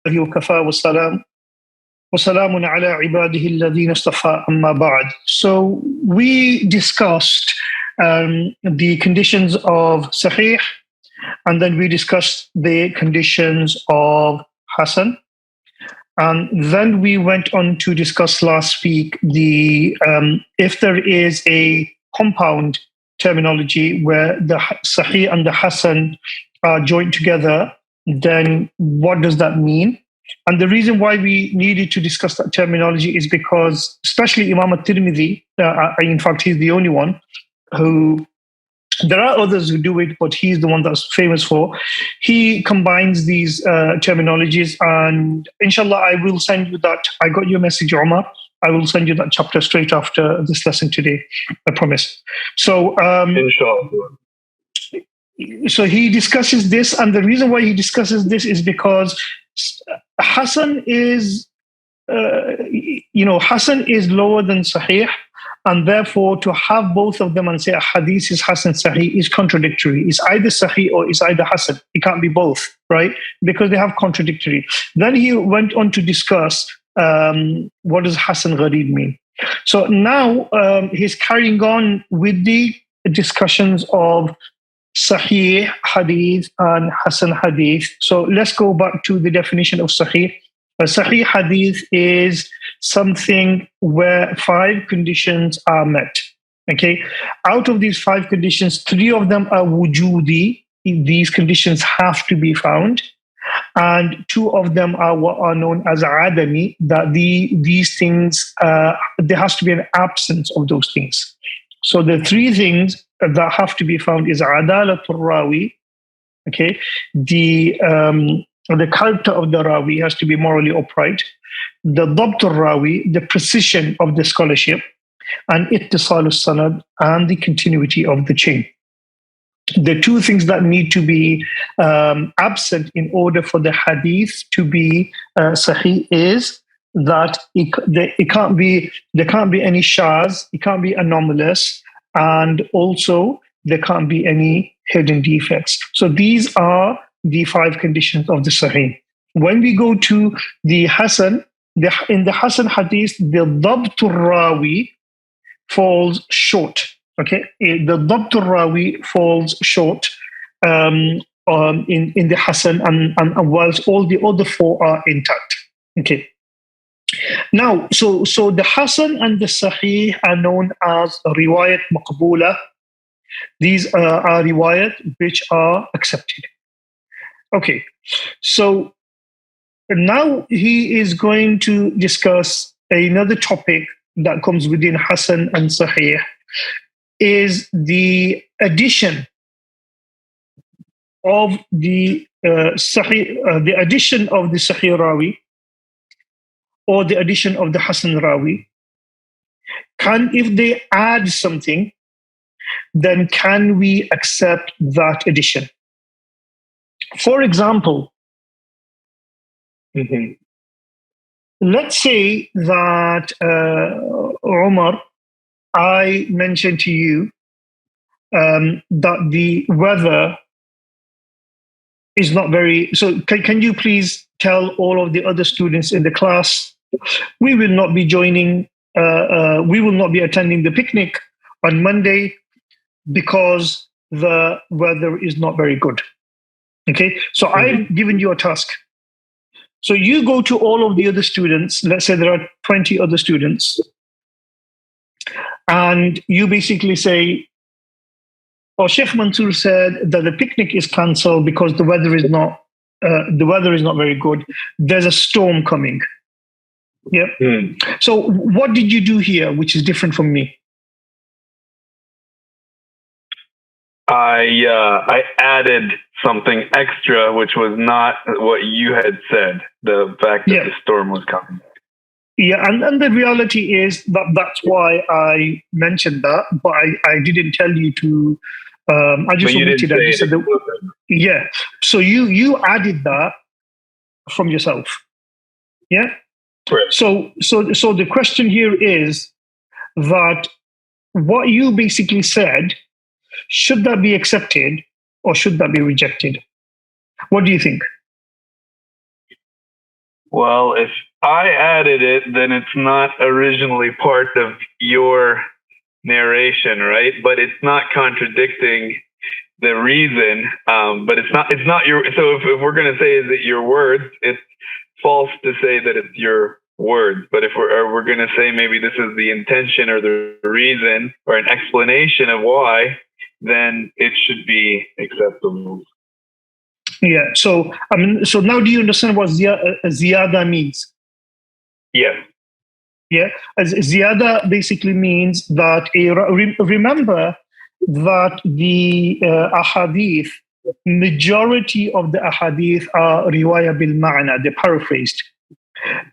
وكفى وسلام على عباده الذين اصطفى أما بعد. So we discussed the conditions of Sahih, and then we discussed the conditions of Hasan. And then we went on to discuss last week the if there is a compound terminology where the Sahih and the Hasan are joined together, then what does that mean? And the reason why we needed to discuss that terminology is because, especially Imam al-Tirmidhi, in fact, he's the only one who, there are others who do it, but he's the one that's famous for. He combines these terminologies, and inshallah, I will send you that. I got your message, Omar. I will send you that chapter straight after this lesson today, I promise. So, inshallah. So he discusses this, and the reason why he discusses this is because Hasan is, Hasan is lower than Sahih, and therefore to have both of them and say a hadith is Hasan Sahih is contradictory. It's either Sahih or it's either Hasan. It can't be both, right? Because they have contradictory. Then he went on to discuss what does Hasan Gharib mean. So now he's carrying on with the discussions of Sahih Hadith and Hasan Hadith. So let's go back to the definition of Sahih. Sahih Hadith is something where 5 conditions are met. Okay, out of these 5 conditions, 3 of them are wujudi. These conditions have to be found, and 2 of them are what are known as adami. That these things there has to be an absence of those things. So the 3 things that have to be found is adalatul rawi. Okay, the character of the rawi has to be morally upright. The dabtul rawi, the precision of the scholarship, and ittisalus sanad, and the continuity of the chain. The 2 things that need to be absent in order for the hadith to be sahih is that it can't be, there can't be any shaz, it can't be anomalous, and also there can't be any hidden defects. So these are the 5 conditions of the Sahih. When we go to the Hasan, in the Hasan hadith, the dabtul rawi falls short. Okay, the dabtul rawi falls short in the Hasan, and whilst all the other 4 are intact. Okay. Now, so the Hasan and the Sahih are known as riwayat maqbula. These are riwayat which are accepted. Okay, so now he is going to discuss another topic that comes within Hasan and Sahih, is the addition of the Sahih, the addition of the Sahih Rawi, or the addition of the Hasan Rawi. If they add something, then can we accept that addition? For example, let's say that Omar, I mentioned to you that the weather is not very, so can you please tell all of the other students in the class, we will not be joining, we will not be attending the picnic on Monday because the weather is not very good. Okay, so I've given you a task. So you go to all of the other students, let's say there are 20 other students, and you basically say, oh, Sheikh Mansur said that the picnic is cancelled because the weather is not very good. There's a storm coming. Yeah. So what did you do here, which is different from me? I added something extra, which was not what you had said. The fact that the storm was coming. Yeah, and the reality is that's why I mentioned that, but I didn't tell you to. I just omitted that. You said yeah. So you added that from yourself. Yeah. Right. So the question here is that what you basically said, should that be accepted or should that be rejected? What do you think? Well, if I added it, then it's not originally part of your narration, right? But it's not contradicting the reason. But it's not your. So if we're going to say is it your words, it's false to say that it's your words. But if we're going to say maybe this is the intention or the reason or an explanation of why, then it should be acceptable. Yeah. So so now do you understand what ziyada means? Yes. Yeah. As ziyada basically means that remember that the ahadith, majority of the ahadith are riwaya bil ma'na, they're paraphrased.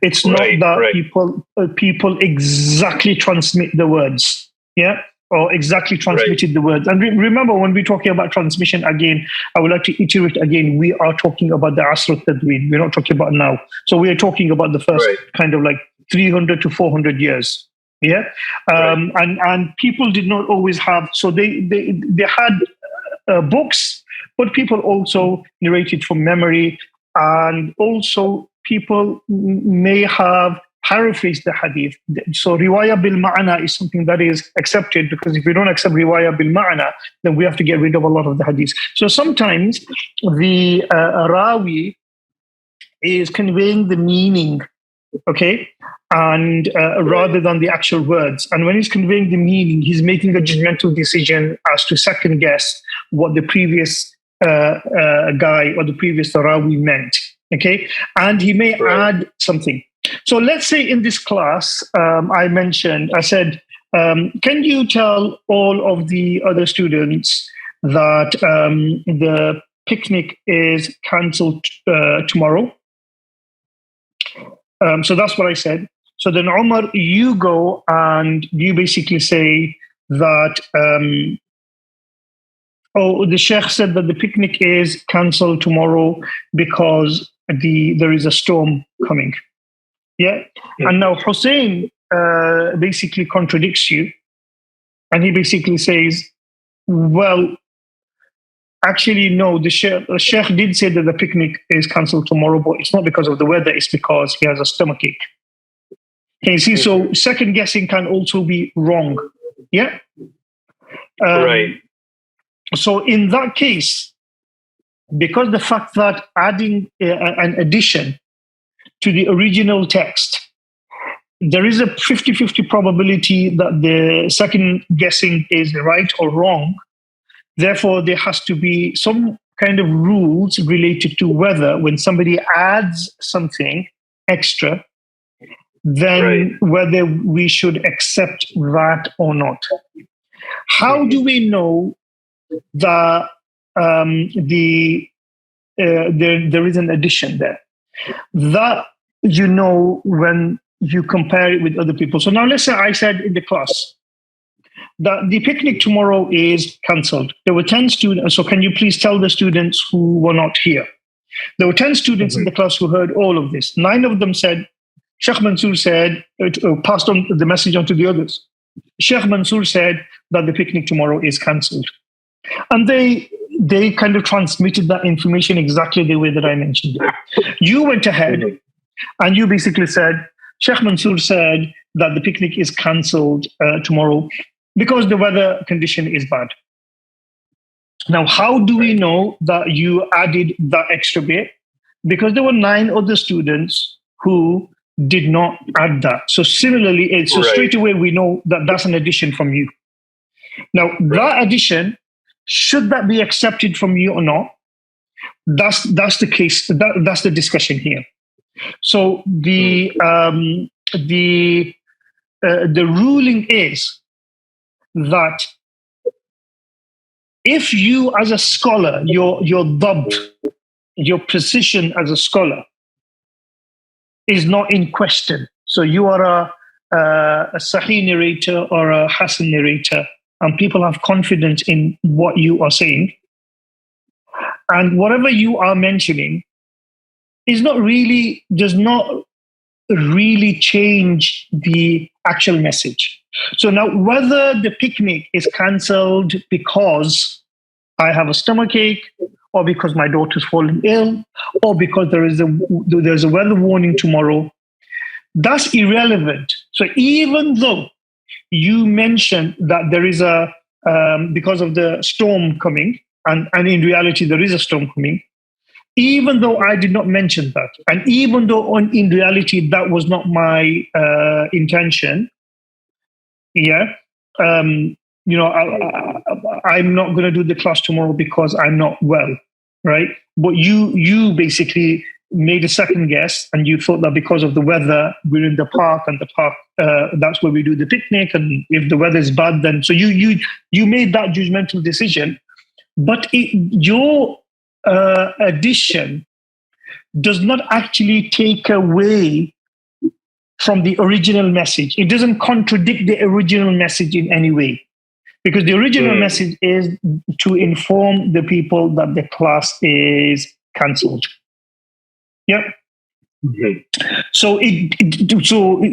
It's not that people exactly transmit the words, yeah, or exactly transmitted the words. And remember, when we're talking about transmission, again, I would like to iterate again, we are talking about the Asr al-Tadween. We're not talking about now. So we are talking about the first kind of like 300 to 400 years. Yeah. And people did not always have, so they had books, but people also narrated from memory, and also people may have paraphrased the hadith. So riwaya bil ma'ana is something that is accepted, because if we don't accept riwaya bil ma'ana, then we have to get rid of a lot of the hadith. So sometimes the rawi is conveying the meaning, okay, and rather than the actual words. And when he's conveying the meaning, he's making a judgmental decision as to second guess what the previous guy or the previous rawi meant, okay? And he may add something. So let's say in this class, I said, can you tell all of the other students that the picnic is cancelled tomorrow? So that's what I said. So then, Omar, you go and you basically say that, the Sheikh said that the picnic is cancelled tomorrow because there is a storm coming. Yeah. And now Hussein basically contradicts you. And he basically says, well, actually, no, the Sheikh did say that the picnic is cancelled tomorrow, but it's not because of the weather, it's because he has a stomachache. Can you see? So second guessing can also be wrong. Yeah. So in that case, because the fact that adding an addition to the original text, there is a 50-50 probability that the second guessing is right or wrong. Therefore, there has to be some kind of rules related to whether when somebody adds something extra, then whether we should accept that or not. How do we know that there is an addition there? That you know when you compare it with other people. So now let's say I said in the class that the picnic tomorrow is cancelled. There were 10 students. So can you please tell the students who were not here? There were 10 students in the class who heard all of this. 9 of them said, Sheikh Mansur said, passed on the message on to the others. Sheikh Mansur said that the picnic tomorrow is cancelled. And they kind of transmitted that information exactly the way that I mentioned it. You went ahead and you basically said, Sheikh Mansur said that the picnic is cancelled tomorrow because the weather condition is bad. Now, how do we know that you added that extra bit? Because there were 9 other students who did not add that. So similarly, straight away we know that that's an addition from you. Now, that addition, should that be accepted from you or not? That's the case. That's the discussion here. So the ruling is that if you, as a scholar, your dabt, your position as a scholar, is not in question. So you are a Sahih narrator or a Hasan narrator, and people have confidence in what you are saying. And whatever you are mentioning does not really change the actual message. So now, whether the picnic is cancelled because I have a stomachache, or because my daughter's fallen ill, or because there's a weather warning tomorrow, that's irrelevant. So even though you mentioned that there is a because of the storm coming, and in reality there is a storm coming, even though I did not mention that, and even though in reality that was not my intention, I'm not going to do the class tomorrow because I'm not well, right? But you basically made a second guess, and you thought that because of the weather, we're in the park, and the park that's where we do the picnic, and if the weather is bad, then so you made that judgmental decision. But your addition does not actually take away from the original message. It doesn't contradict the original message in any way, because the original message is to inform the people that the class is cancelled. Yep. Mm-hmm. So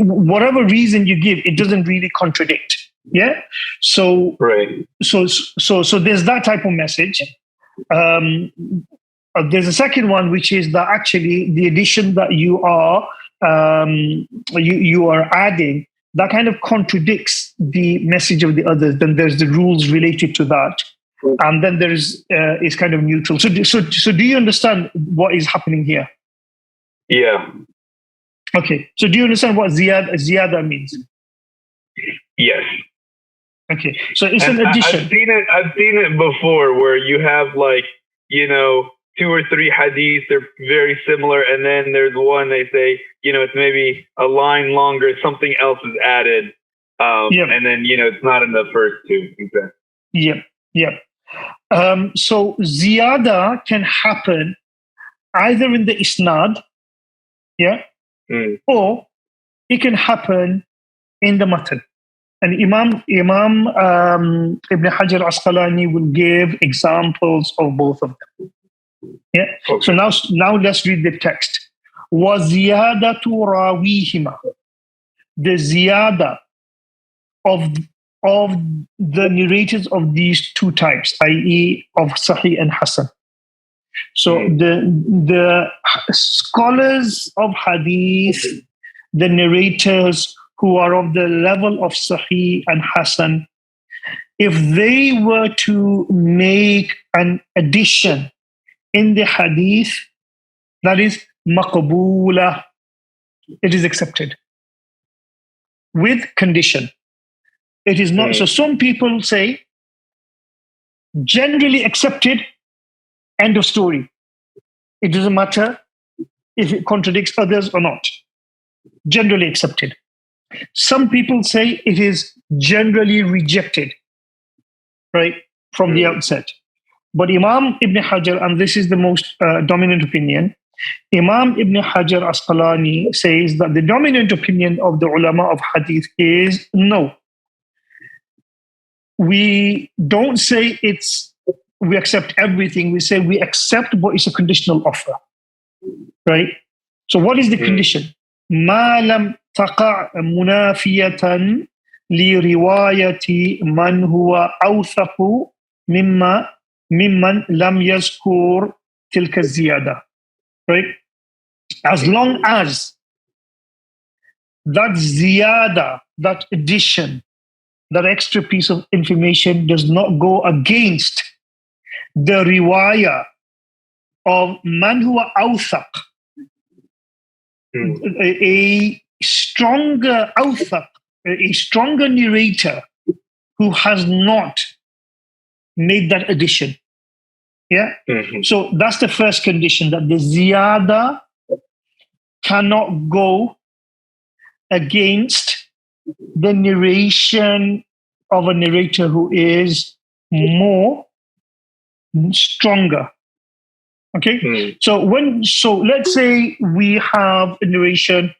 whatever reason you give, it doesn't really contradict. Yeah. So right. So there's that type of message. There's a second one, which is that actually the addition that you are adding, that kind of contradicts the message of the others. Then there's the rules related to that, and then there is kind of neutral. So do you understand what is happening here? Yeah. Okay. So do you understand what ziyada means? Yes. Okay. So it's an addition. I've seen it before, where you have 2 or 3 hadiths, they're very similar, and then there's one they say, it's maybe a line longer, something else is added, and then it's not in the first 2. Exactly. Yep. So ziyada can happen either in the isnad, or it can happen in the matan. And Imam Ibn Hajar Asqalani will give examples of both of them. Yeah. Okay. So now let's read the text. وَزِيَادَةُ رَاوِيهِمَا. The ziyada of the narrators of these 2 types, i.e. of Sahih and Hasan. So the scholars of Hadith, the narrators who are of the level of Sahih and Hasan, if they were to make an addition in the Hadith, that is maqboola, it is accepted with condition. It is not. So some people say generally accepted, end of story. It doesn't matter if it contradicts others or not. Generally accepted. Some people say it is generally rejected, right, from the outset. But Imam Ibn Hajar, and this is the most dominant opinion, Imam Ibn Hajar Asqalani says that the dominant opinion of the ulama of hadith is no. We don't say we accept everything. We say we accept, but it's a conditional offer, right? So what is the condition? ما لم تقع منافية لرواية من هو أوثق ممن لم يذكر تلك الزيادة, right? As long as that ziyada, that addition, that extra piece of information does not go against the riwayah of man huwa awthaq, a stronger awthaq, a stronger narrator who has not made that addition. Yeah. Mm-hmm. So that's the first condition, that the ziyada cannot go against the narration of a narrator who is more stronger. Okay. Mm. So let's say we have a narration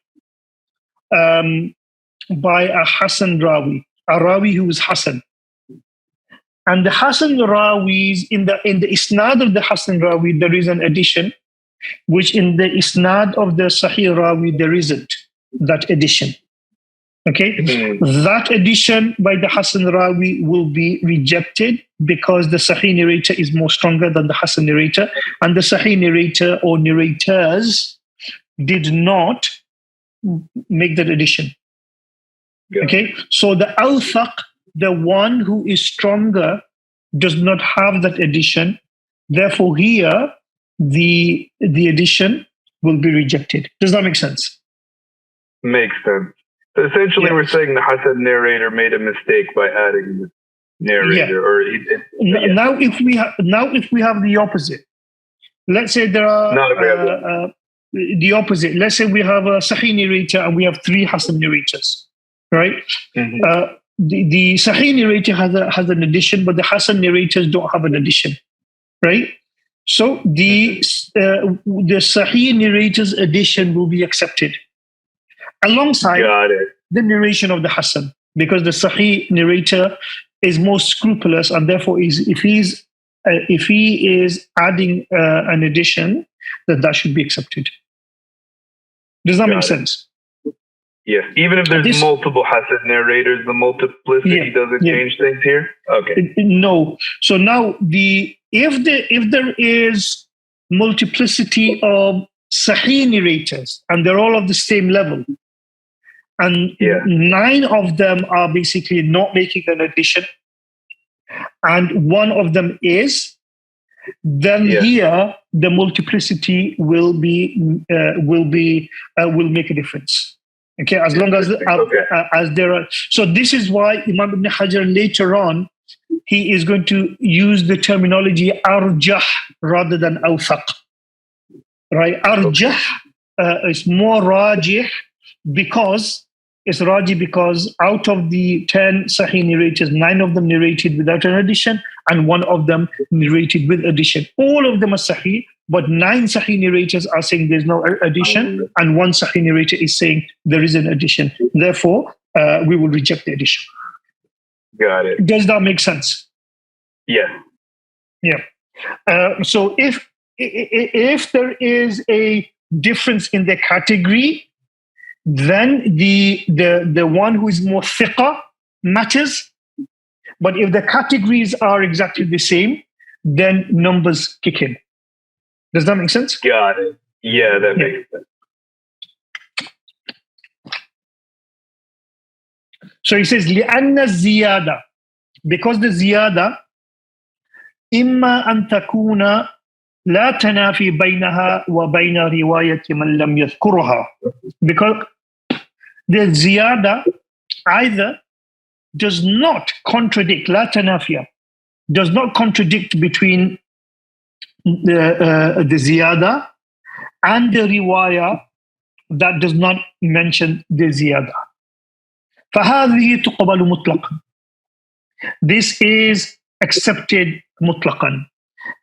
by a Hasan Rawi, a Rawi who is Hasan. And the Hasan Rawis, in the isnad of the Hasan Rawi, there is an addition, which in the isnad of the Sahih Rawi, there isn't that addition. Okay, that addition by the Hasan Rawi will be rejected because the Sahih narrator is more stronger than the Hasan narrator, and the Sahih narrator or narrators did not make that addition. Yeah. Okay, so the Awthaq, the one who is stronger, does not have that addition. Therefore, here the addition will be rejected. Does that make sense? Makes sense. Essentially, we're saying the Hasan narrator made a mistake by adding the narrator. Or now, if we have the opposite, let's say there are the opposite. Let's say we have a Sahih narrator and we have 3 Hasan narrators, right? The Sahih narrator has an addition, but the Hasan narrators don't have an addition, right? So the Sahih narrator's addition will be accepted alongside the narration of the Hasan, because the Sahih narrator is more scrupulous, and therefore if he is adding an addition, that should be accepted. Does that make sense? Yes. Even if there's multiple Hasan narrators, the multiplicity doesn't change things here? Okay. No. So now if there is multiplicity of Sahih narrators and they're all of the same level, and 9 of them are basically not making an addition, and 1 of them is, then here the multiplicity will make a difference. Okay, as long as there are. So this is why Imam Ibn Hajar later on, he is going to use the terminology arjah rather than awthaq. Right? Arjah is more rajih because out of the 10 Sahih narrators, 9 of them narrated without an addition and 1 of them narrated with addition. All of them are Sahih, but 9 Sahih narrators are saying there's no addition, and 1 Sahih narrator is saying there is an addition. Therefore, we will reject the addition. Got it. Does that make sense? Yeah. Yeah. So if there is a difference in the category, then the one who is more thiqah matters. But if the categories are exactly the same, then numbers kick in. Does that make sense? Got it. Yeah, that makes sense. So he says, لِأَنَّ الزِّيَادَةَ, because the ziyada, إِمَّا أَن تَكُونَ لَا تَنَافِي بَيْنَهَا وَبَيْنَ رِوَايَةِ مَنْ لَمْ يَذْكُرُهَا. Because the ziyada either does not contradict, la tanafia, does not contradict between the ziyada and the riwayah that does not mention the ziyada. فَهَذِهِ تُقْبَلُ مُطْلَقًا. This is accepted مطلقا.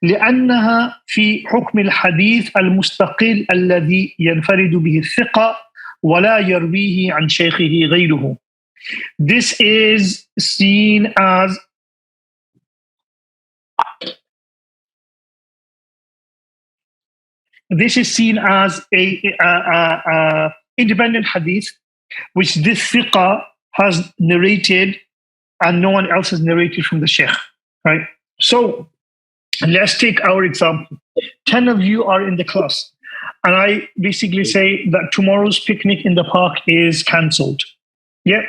لأنها في حكم الحديث المستقل الذي ينفرد به الثقة ولا يرويه عن شيخه غيره. This is seen as a independent hadith which this thiqa has narrated and no one else has narrated from the sheikh, right? So let's take our example. 10 of you are in the class, and I basically say that tomorrow's picnic in the park is cancelled. Yeah.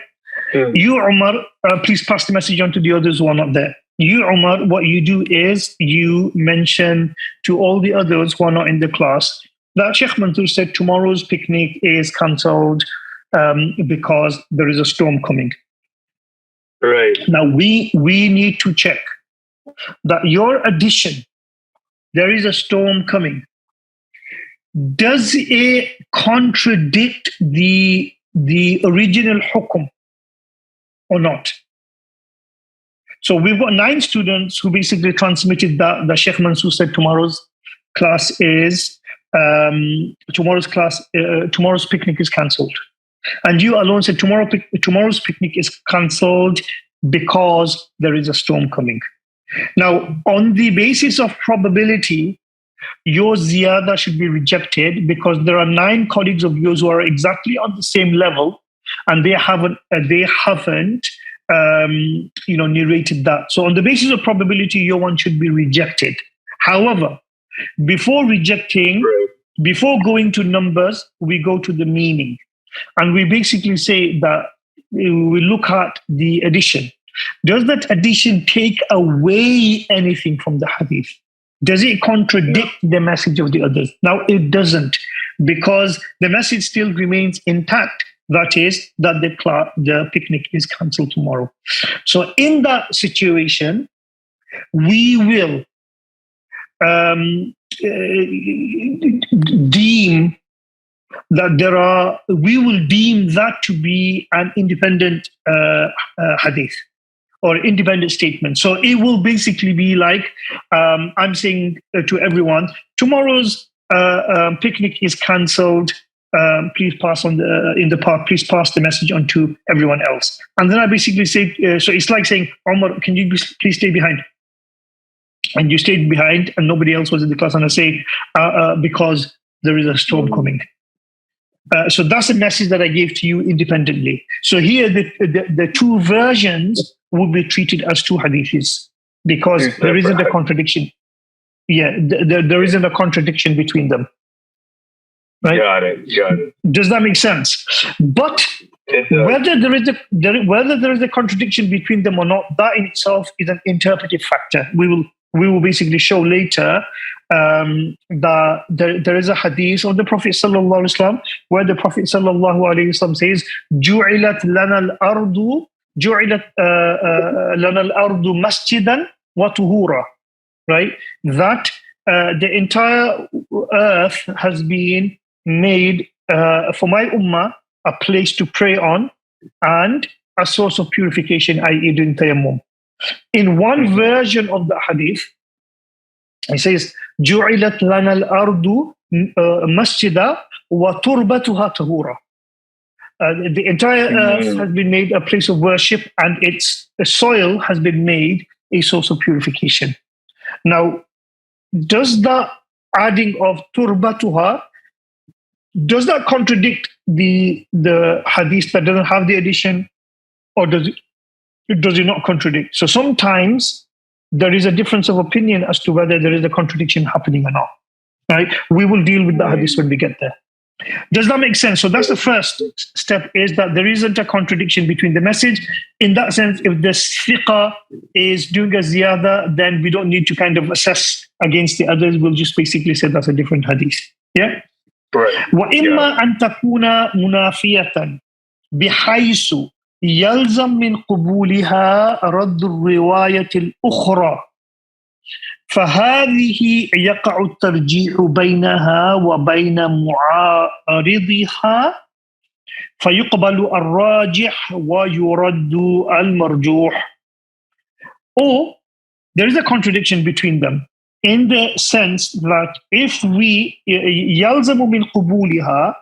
You, Umar, please pass the message on to the others who are not there. You, Umar, what you do is you mention to all the others who are not in the class that Sheikh Mansur said tomorrow's picnic is cancelled because there is a storm coming. Right. Now, we need to check that your addition, there is a storm coming, does it contradict the original hukum or not? So we've got 9 students who basically transmitted that the Sheikh Mansur said tomorrow's picnic is cancelled. And you alone said tomorrow's picnic is cancelled because there is a storm coming. Now, on the basis of probability, your ziyada should be rejected because there are 9 colleagues of yours who are exactly on the same level and they haven't narrated that. So on the basis of probability, your one should be rejected. However, before rejecting, before going to numbers, we go to the meaning. And we basically say that we look at the addition. Does that addition take away anything from the hadith? Does it contradict the message of the others? Now, it doesn't, because the message still remains intact. That is, that the picnic is cancelled tomorrow. So in that situation, we will deem that we will deem that to be an independent hadith or independent statement. So it will basically be like, I'm saying to everyone, tomorrow's picnic is cancelled. Please pass on in the park. Please pass the message on to everyone else. And then I basically say, so it's like saying, Omar, can you please stay behind? And you stayed behind, and nobody else was in the class. And I say, because there is a storm coming. So that's a message that I gave to you independently. So here, the two versions will be treated as two hadiths, because there isn't a contradiction. Yeah, there isn't a contradiction between them. Right? Got it. Does that make sense? But whether there is a contradiction between them or not, that in itself is an interpretive factor. We will basically show later that there is a hadith of the Prophet sallallahu alaihi wasallam where the Prophet sallallahu alaihi wasallam says, "Ju'ilat lana al-ardu masjidan wa tuhura." Right? That the entire earth has been made for my ummah a place to pray on and a source of purification, i.e. doing tayammum. In one version of the hadith, it says, "Ju'ilat lana al-ardu masjida wa turbatuha tahura." The entire earth has been made a place of worship, and its soil has been made a source of purification. Now, does the adding of turbatuha, does that contradict the hadith that doesn't have the addition, or does it not contradict? So sometimes there is a difference of opinion as to whether there is a contradiction happening or not. Right? We will deal with the hadith when we get there. Does that make sense? So that's the first step, is that there isn't a contradiction between the message. In that sense, if the thiqa is doing a ziyada, then we don't need to kind of assess against the others. We'll just basically say that's a different hadith. Yeah? Right. وَإِمَّا أَن تَكُونَ مُنَافِيَةً بِحَيْثُ يَلْزَمْ مِنْ قُبُولِهَا رَدُّ الرِّوَايَةِ الْأُخْرَى فهذه يقع الترجيح بينها وبين معارضها فيقبل الراجح ويرد المرجوح. Or there is a contradiction between them in the sense that if we يلزم من قبولها,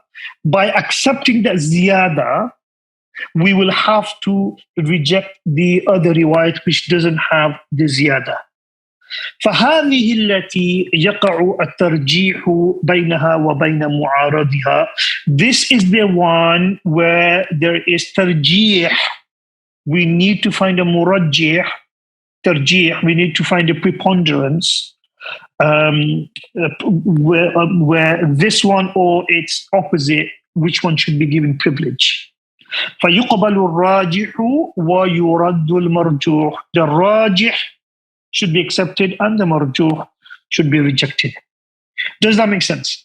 by accepting that ziyada, we will have to reject the other riwayat which doesn't have the ziyada. فهذه التي يقع الترجيح بينها وبين معارضها. This is the one where there is tarjih. We need to find a murajjih, tarjih. We need to find a preponderance where this one or its opposite, which one should be given privilege. فيقبل الراجح ويرد المرجوح. The rajih should be accepted and the marjuh should be rejected. Does that make sense?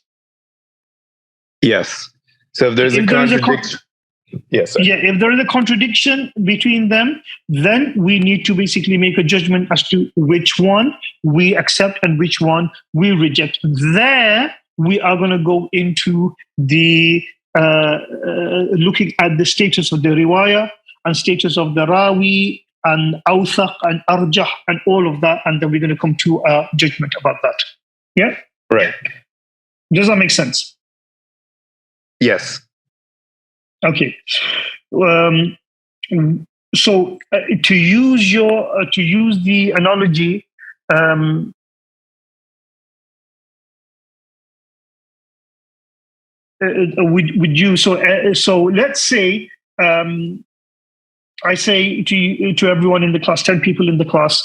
Yes. So if there's a contradiction. Yes. Sir. Yeah, if there is a contradiction between them, then we need to basically make a judgment as to which one we accept and which one we reject. There, we are going to go into the looking at the status of the riwayah and status of the rawi, and awthaq and arjah and all of that, and then we're going to come to a judgment about that. Yeah? Right. Does that make sense? Yes. Okay. So to use the analogy, with you, so let's say I say to everyone in the class, 10 people in the class,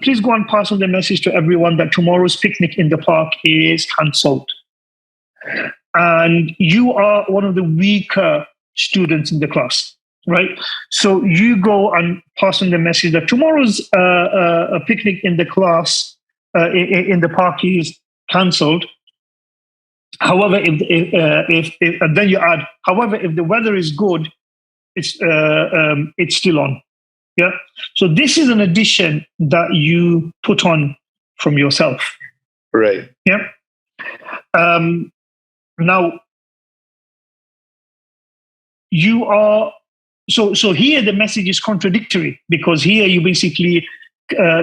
please go and pass on the message to everyone that tomorrow's picnic in the park is cancelled. And you are one of the weaker students in the class, right? So you go and pass on the message that tomorrow's a picnic in the class, in the park is cancelled. However, if and then you add, however, if the weather is good, it's still on. Yeah. So this is an addition that you put on from yourself. Right. Yeah. Now you are so here the message is contradictory, because here you basically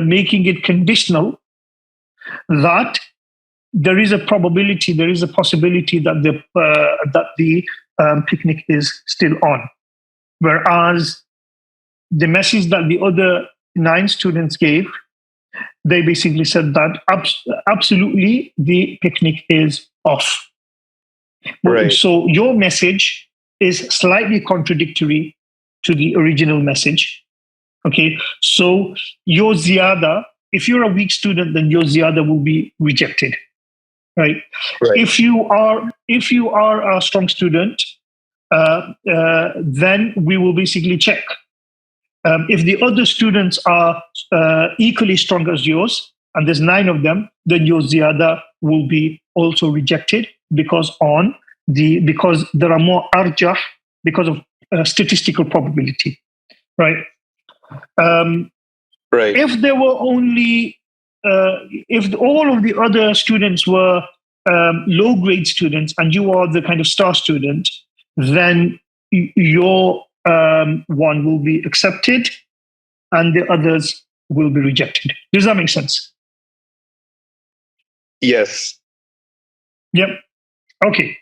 making it conditional that there is a probability, there is a possibility that the picnic is still on. Whereas the message that the other 9 students gave, they basically said that absolutely the picnic is off. Right. So your message is slightly contradictory to the original message. Okay. So your ziyada, if you're a weak student, then your ziyada will be rejected. Right. If you are a strong student, then we will basically check. If the other students are equally strong as yours, and there's 9 of them, then your ziyada will be also rejected because there are more arjah because of statistical probability, right? Right. If there were only if all of the other students were low grade students and you are the kind of star student, then your one will be accepted and the others will be rejected. Does that make sense? Yes. Yep. Okay.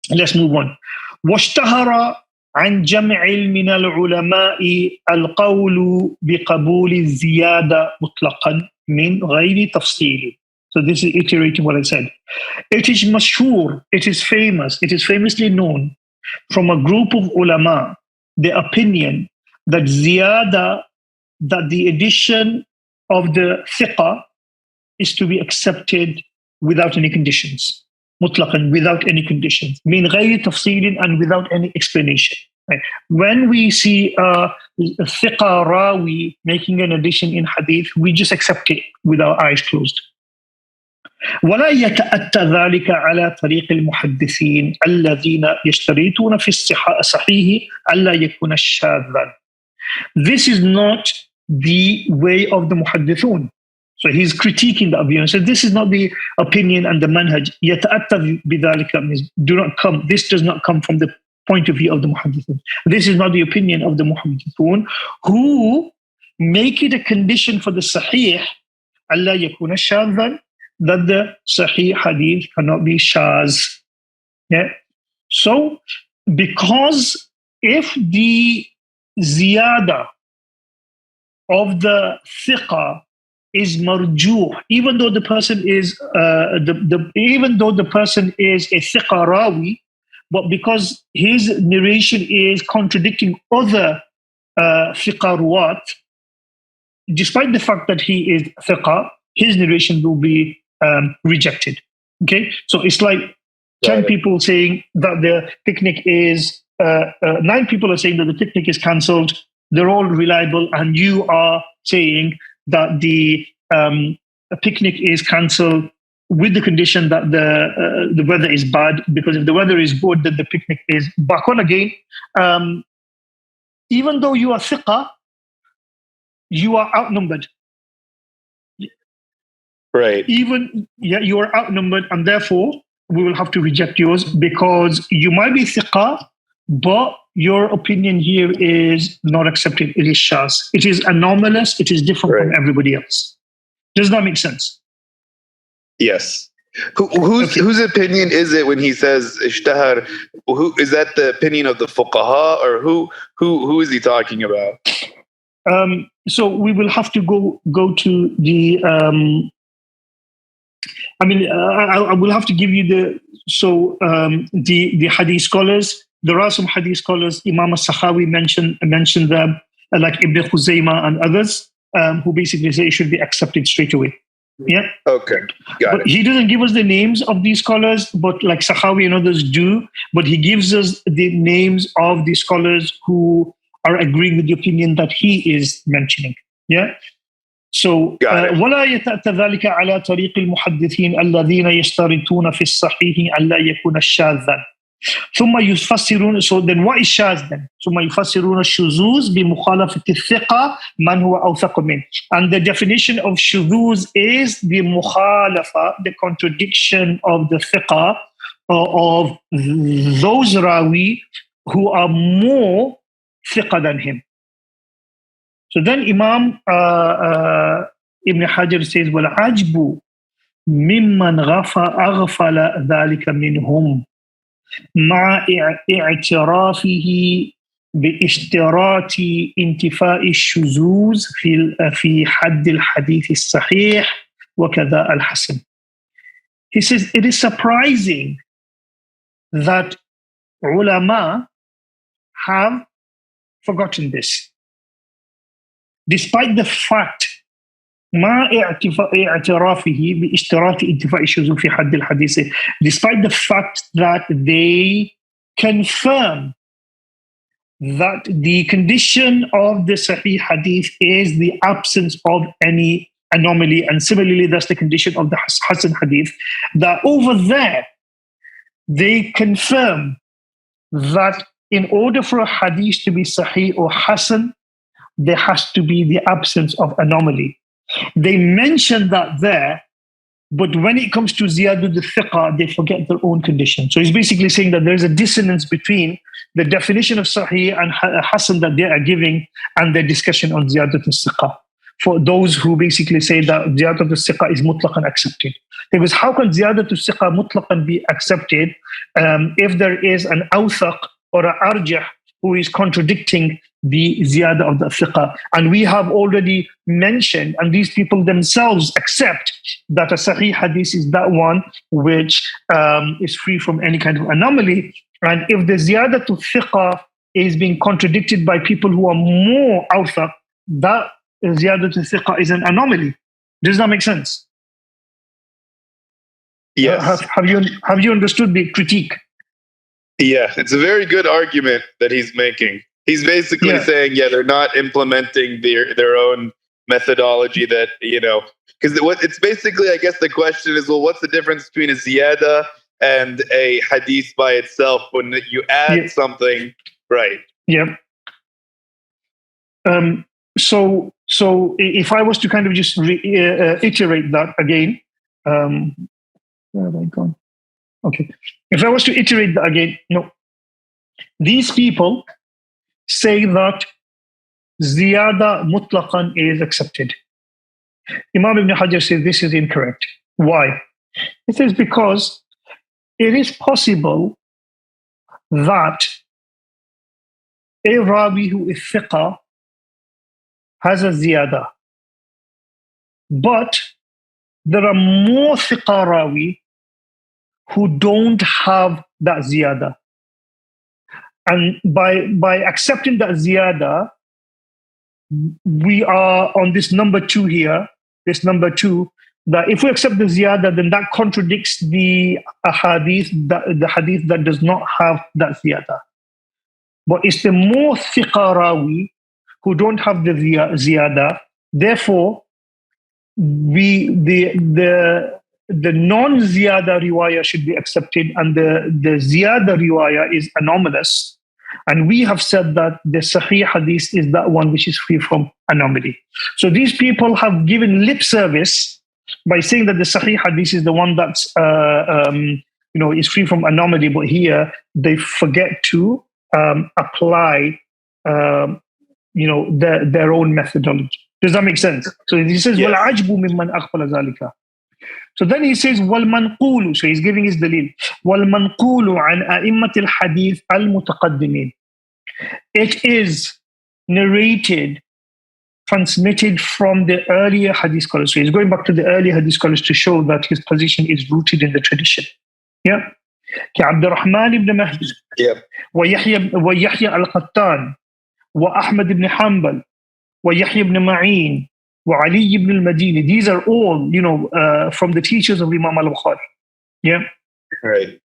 Let's move on. واشتهر عن جمع من العلماء القول بقبول الزيادة مطلقا من غير تفصيل. So this is iterating what I said. It is mashhur, it is famous, it is famously known from a group of ulama, the opinion that ziyada, that the addition of the thiqa is to be accepted without any conditions. Mutlaqan, without any conditions. Min ghayri tafsilin, and without any explanation. Right? When we see a thiqa rawi making an addition in hadith, we just accept it with our eyes closed. ولا يتأتى ذلك على طريق المحدثين الذين يشترطون في الصحيح ألا يكون شاذا. This is not the way of the muhaddithun. So he's critiquing the opinion. So this is not the opinion and the manhaj. يتأتى بذلك means do not come. This does not come from the point of view of the muhaddithun. This is not the opinion of the muhaddithun who make it a condition for the sahih ألا يكون شاذا, that the Sahih Hadith cannot be shaz. Yeah. So, because if the ziyada of the thiqa is marjuh, even though the person is even though the person is a thiqa rawi, but because his narration is contradicting other thiqa ruwat, despite the fact that he is thiqa, his narration will be rejected. Okay, so it's like 10 people saying that the picnic is 9 people are saying that the picnic is cancelled. They're all reliable, and you are saying that the picnic is cancelled with the condition that the weather is bad, because if the weather is good, then the picnic is back on again. Even though you are thiqa, you are outnumbered. Right. Even you are outnumbered, and therefore we will have to reject yours, because you might be thiqa, but your opinion here is not accepted. It is shaz. It is anomalous. It is different from everybody else. Does that make sense? Yes. Whose opinion is it when he says ishtahar? Who is that? The opinion of the fuqaha, or who is he talking about? So we will have to go to the. I will have to give you the hadith scholars. There are some hadith scholars, Imam al-Sakhawi mentioned them, like Ibn Khuzaymah and others, who basically say it should be accepted straight away. Yeah. Okay. Got but it. He doesn't give us the names of these scholars, but like Sakhawi and others do. But he gives us the names of the scholars who are agreeing with the opinion that he is mentioning. Yeah. So ولا يتأتى ذلك على طريق المحدثين الذين يشترطون في الصحيح ألا يكون شاذا ثم يفسرون. So then what is shaz then? ثم يفسرون الشذوذ بمخالفة الثقة من هو أوثق منه. And the definition of shuzuz is the mukhalafa, the contradiction of the thiqa, of those rawi who are more thiqa than him. So then Imam Ibn Hajar says, وَالْعَجْبُ مِمَّنْ أَغْفَلَ ذَلِكَ مِنْهُمْ مع اعترافه باشتراط انتفاء الشذوذ في حد الحديث الصحيح وكذا الحسن. He says, it is surprising that ulama have forgotten this. Despite the fact مع اعترافه باشتراط انتفاء الشذوذ في حد الحديث, despite the fact that they confirm that the condition of the Sahih Hadith is the absence of any anomaly, and similarly that's the condition of the Hasan Hadith, that over there they confirm that in order for a Hadith to be Sahih or Hasan, there has to be the absence of anomaly. They mention that there, but when it comes to ziyadul thiqa, they forget their own condition. So he's basically saying that there's a dissonance between the definition of sahih and hasan that they are giving and their discussion on ziyadul thiqa. For those who basically say that ziyadul thiqa is mutlaqan accepted. Because how can ziyadul thiqa mutlaqan be accepted if there is an awthaq or an arjah who is contradicting the ziyada of the thiqa? And we have already mentioned, and these people themselves accept that a sahih hadith is that one which is free from any kind of anomaly. And if the ziyada to thiqa is being contradicted by people who are more awthaq, that ziyada to thiqa is an anomaly. Does that make sense? Yes. Have you understood the critique? Yeah, it's a very good argument that he's making. He's basically saying, they're not implementing their own methodology that, because it's basically, I guess the question is, well, what's the difference between a ziyada and a hadith by itself when you add something, right? Yeah. So if I was to kind of just iterate that again, where have I gone? Okay. If I was to iterate that again, no. These people say that ziyada mutlaqan is accepted. Imam Ibn Hajar says this is incorrect. Why? He says because it is possible that a rawi who is thiqa has a ziyada, but there are more thiqa rawi who don't have that ziyada. And by accepting that ziyada, we are on this number two here, that if we accept the ziyada, then that contradicts the hadith that does not have that ziyada. But it's the more thiqa rawi who don't have the ziyada. Therefore, the non-ziyada riwayah should be accepted, and the ziyada riwayah is anomalous. And we have said that the sahih hadith is that one which is free from anomaly. So these people have given lip service by saying that the sahih hadith is the one that's is free from anomaly, but here they forget to apply their own methodology. Does that make sense? So he says, وَالْعَجْبُ مِمَّنْ أَغْفَلَ ذَلِكَ. So then he says, وَالْمَنْقُولُ. So he's giving his dalil. وَالْمَنْقُولُ عَنْ أَئِمَّةِ الْحَدِيثِ الْمُتَقَدِّمِينَ. It is narrated, transmitted from the earlier hadith scholars. So he's going back to the earlier hadith scholars to show that his position is rooted in the tradition. Yeah. كعبد الرحمن بن مهدي ويحيى القطان وأحمد بن حنبل ويحيى بن معين وعلي بن المديني. These are all, from the teachers of Imam al-Bukhari. Yeah. Right.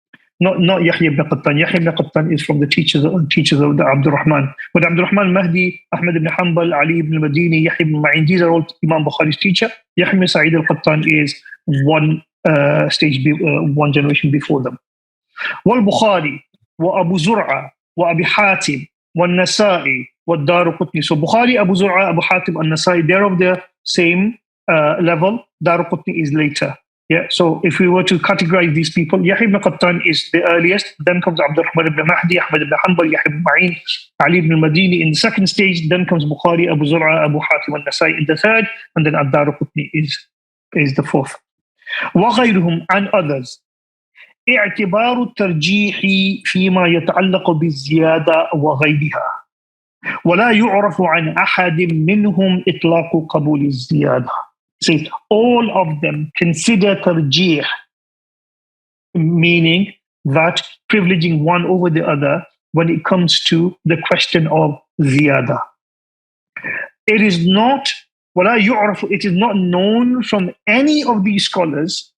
Not Yahya ibn Qattan. Yahya ibn Qattan is from the teachers of the Abdul Rahman. But Abdul Rahman Mahdi, Ahmad ibn Hanbal, Ali ibn Madini, Yahya ibn Ma'in, these are all Imam Bukhari's teacher. Yahya ibn Sa'id al-Qattan is one generation before them. Wal-Bukhari, wa Abu Zur'a, wa Abi Hatim, wa Nasa'i, wa Daruqutni. So Bukhari, Abu Zur'a, Abu Hatim, and Nasa'i, they're of the same level. Daruqutni is later. Yeah, so if we were to categorize these people, Yahya ibn Qattan is the earliest, then comes Abdul Rahman ibn Mahdi, Ahmad ibn Hanbal, Yahya ibn Ma'in, Ali ibn Madini in the second stage, then comes Bukhari, Abu Zur'a, Abu Hatim al-Nasai in the third, and then Ad-Daruqutni is the fourth. وغيرهم and others. اعتبار الترجيح فيما يتعلق بالزيادة وغيرها ولا يعرف عن أحد منهم إطلاق قبول الزيادة. Says all of them consider tarjih, meaning that privileging one over the other when it comes to the question of ziyada. It is not known from any of these scholars.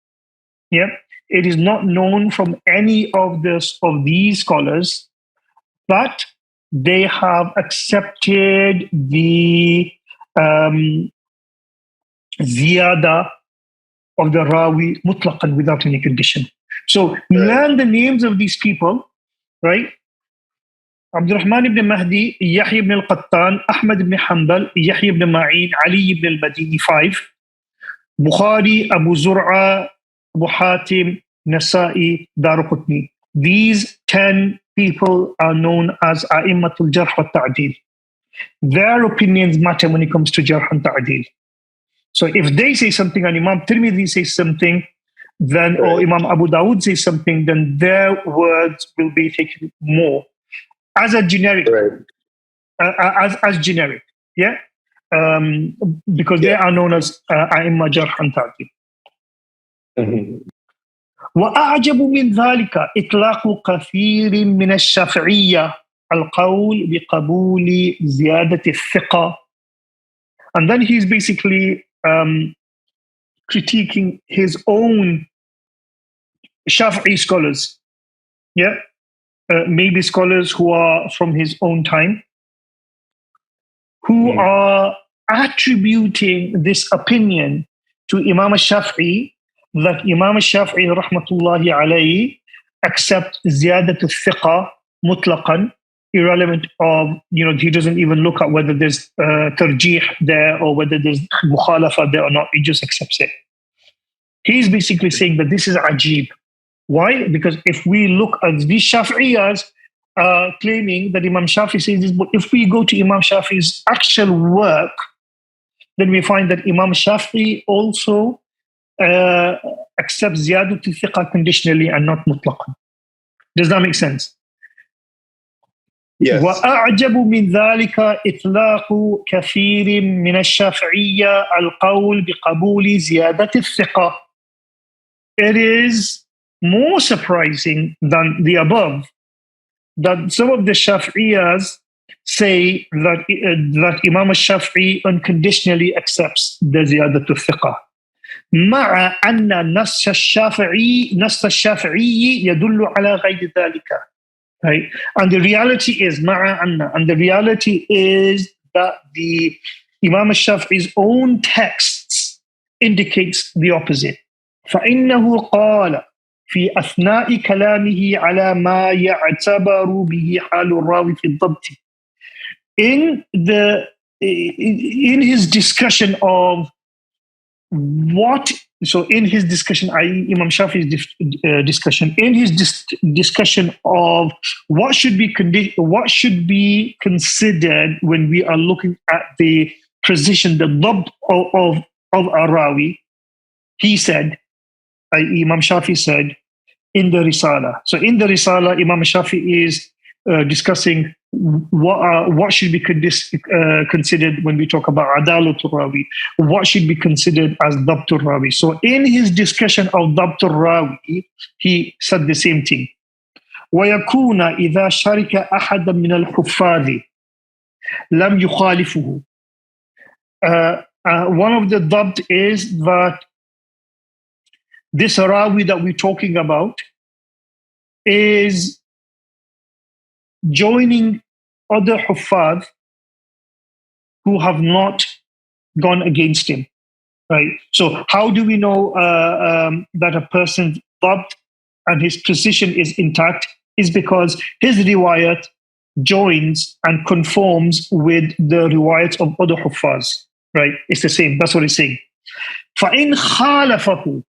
Yeah, it is not known from any of these scholars, but they have accepted the ziyada of the rawi mutlaqan without any condition. So learn the names of these people, right? Abdul Rahman ibn Mahdi, Yahya ibn al-Qattan, Ahmad ibn Hanbal, Yahya ibn Ma'in, Ali ibn al-Madini, 5. Bukhari, Abu Zur'a, Abu Hatim, Nasa'i, Daruqutni. These 10 people are known as A'immatul Jarh wa Ta'dil. Their opinions matter when it comes to Jarh and Ta'dil. So if they say something and Imam Tirmidhi says something, then or Imam Abu Dawud says something, then their words will be taken more as a generic, as generic, yeah, because they are known as A'imma Jarh and Ta'dil. وأعجب من ذلك إطلاق كثير من الشافعية القول بقبول زيادة الثقة. And then he's basically critiquing his own Shafi'i scholars, yeah, maybe scholars who are from his own time, who are attributing this opinion to Imam al-Shafi'i, that Imam al-Shafi'i rahmatullahi alayhi accept ziyadat al-thiqa mutlaqan, irrelevant of, he doesn't even look at whether there's tarjih there or whether there's mukhalafa there or not. He just accepts it. He's basically saying that this is ajib. Why? Because if we look at these Shafi'iyas claiming that Imam Shafi says this, but if we go to Imam Shafi's actual work, then we find that Imam Shafi also accepts ziyadat al-thiqa conditionally and not mutlaqan. Does that make sense? Yes. وأعجب من ذلك إطلاق كثير من الشافعية القول بقبول زيادة الثقة. It is more surprising than the above that some of the Shafi'iyas say that Imam al-Shafi'i unconditionally accepts the زيادة الثقة. مع أن نص الشافعي يدل على غير ذلك. Right? And the reality is that the Imam al-Shafi'i's own texts indicates the opposite. فإنه قال في أثناء كلامه على ما يعتبر به حال الراوي في الضبط. In his discussion of what, so in his discussion, i.e. Imam Shafi'i's discussion, in his discussion of what should be considered when we are looking at the precision, the dhabt of a rawi, he said, i.e. Imam Shafi said, in the Risala. So in the Risala, Imam Shafi is discussing what should be considered when we talk about adalatul rawi, what should be considered as dabtul rawi. So in his discussion of dabtul rawi, he said the same thing. ويكون إذا شرك أحد من الحفاظ لم يخالفه. One of the dabt is that this rawi that we're talking about is joining other huffaz who have not gone against him, right? So how do we know that a person's dabt and his position is intact? Is because his riwayat joins and conforms with the riwayats of other huffaz, right? It's the same. That's what it's saying. فَإِنْ خَالَفَهُ,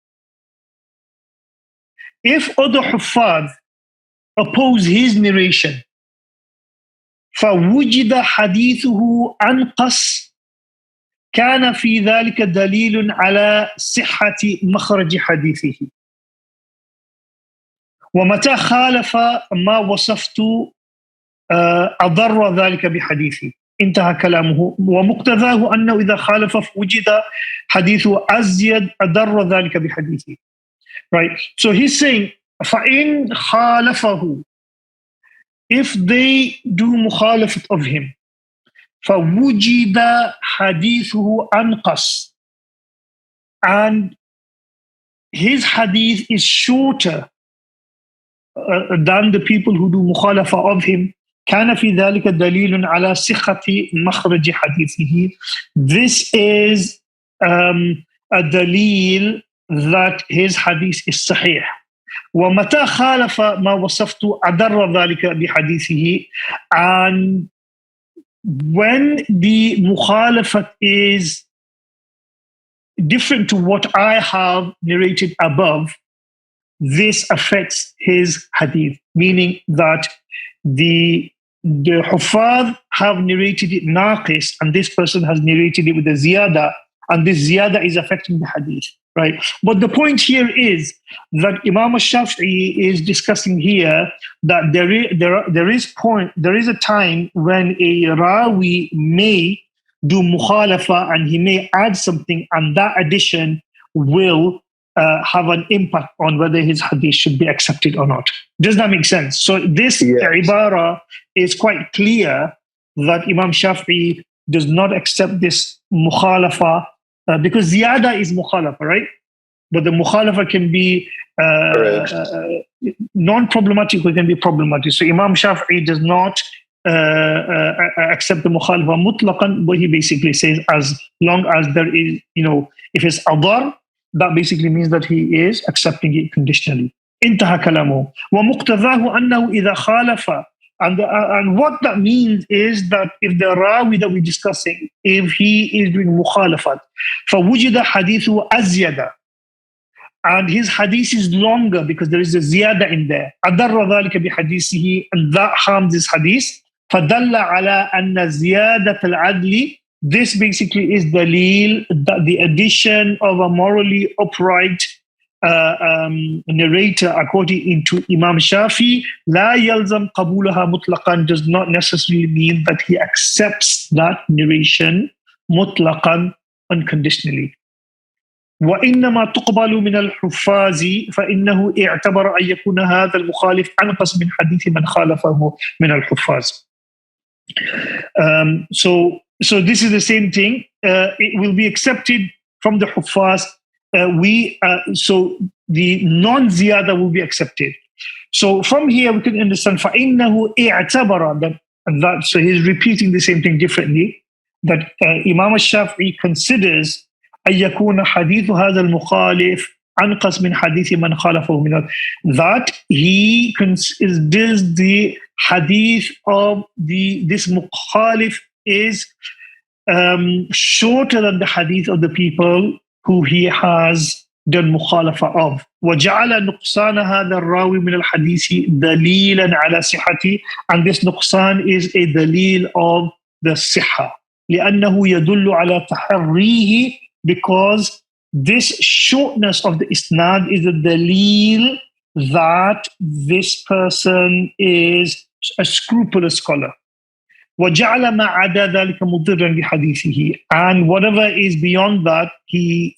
if other huffaz oppose his narration, فَوُجِدَ حَدِيثُهُ أَنْقَص كَانَ فِي ذَلِكَ دَلِيلٌ عَلَى صِحَّةِ مَخْرَجِ حَدِيثِهِ وَمَتَى خَالَفَ مَا وَصَفْتُ أضر ذلك بحديثه. انتهى كلامه. ومقتضاه أنه إذا خالف فوجد حديثه أزيد أضر ذلك بحديثه. Right. So he's saying, فَإِنْ خَالَفَهُ, if they do mukhalafat of him, فَوُجِدَ حَدِيثُهُ أَنْقَص, and his hadith is shorter than the people who do mukhalafa of him, كان في ذلك دليل على صحة مخرج حديثه. This is a dalil that his hadith is sahih. ومتى خالف ما وصفت أضر ذلك بحديثه, and when the mukhalafat is different to what I have narrated above, this affects his hadith, meaning that the huffaz have narrated it naqis, and this person has narrated it with a ziyada, and this ziyada is affecting the hadith, right? But the point here is that Imam al-Shafi'i is discussing here that there is a time when a rawi may do mukhalafa and he may add something, and that addition will have an impact on whether his hadith should be accepted or not. Does that make sense? So this ibara is quite clear that Imam Shafi'i does not accept this mukhalafa because ziyada is mukhalafa, right? But the mukhalafa can be non-problematic or it can be problematic. So Imam Shafi'i does not accept the mukhalafa mutlaqan, but he basically says as long as there is, if it's adar, that basically means that he is accepting it conditionally. انتهى كلامه. ومقتضاه أنه إذا خالف, and what that means is that if the rawi that we're discussing, if he is doing mukhalafat, فوجد حديثه أزيد, and his hadith is longer because there is a ziyada in there, أضر ذلك بحديثه, and that harms his hadith. فدل على أن زيادة العدل, this basically is dalil that the addition of a morally upright narrator according to Imam Shafi, لا يلزم قبولها مطلقا, does not necessarily mean that he accepts that narration مطلقا, unconditionally. وإنما تقبل من الحفاظ فإنه اعتبر أن يكون هذا المخالف أنقص من حديث من خالفه من الحفاظ. So this is the same thing. It will be accepted from the huffaz. So the non-ziyada will be accepted. So from here we can understand فَإِنَّهُ اِعْتَبَرَ, that so he's repeating the same thing differently, that Imam al-Shafi'i considers أن يكون حديث هذا المخالف أنقص من حديث من خالفه من, that he considers the hadith of this mukhalif is shorter than the hadith of the people who he has done mukhalafa of. وجعل نقصان هذا الراوي من الحديث دليلا على صحته, and this نقصان is a dalil of the صحة لأنه يدل على تحريه, because this shortness of the isnad is a dalil that this person is a scrupulous scholar. وَجَعَلَ مَا عَدَى ذَلِكَ مُضِرًّا بِحَدِيثِهِ, and whatever is beyond that, he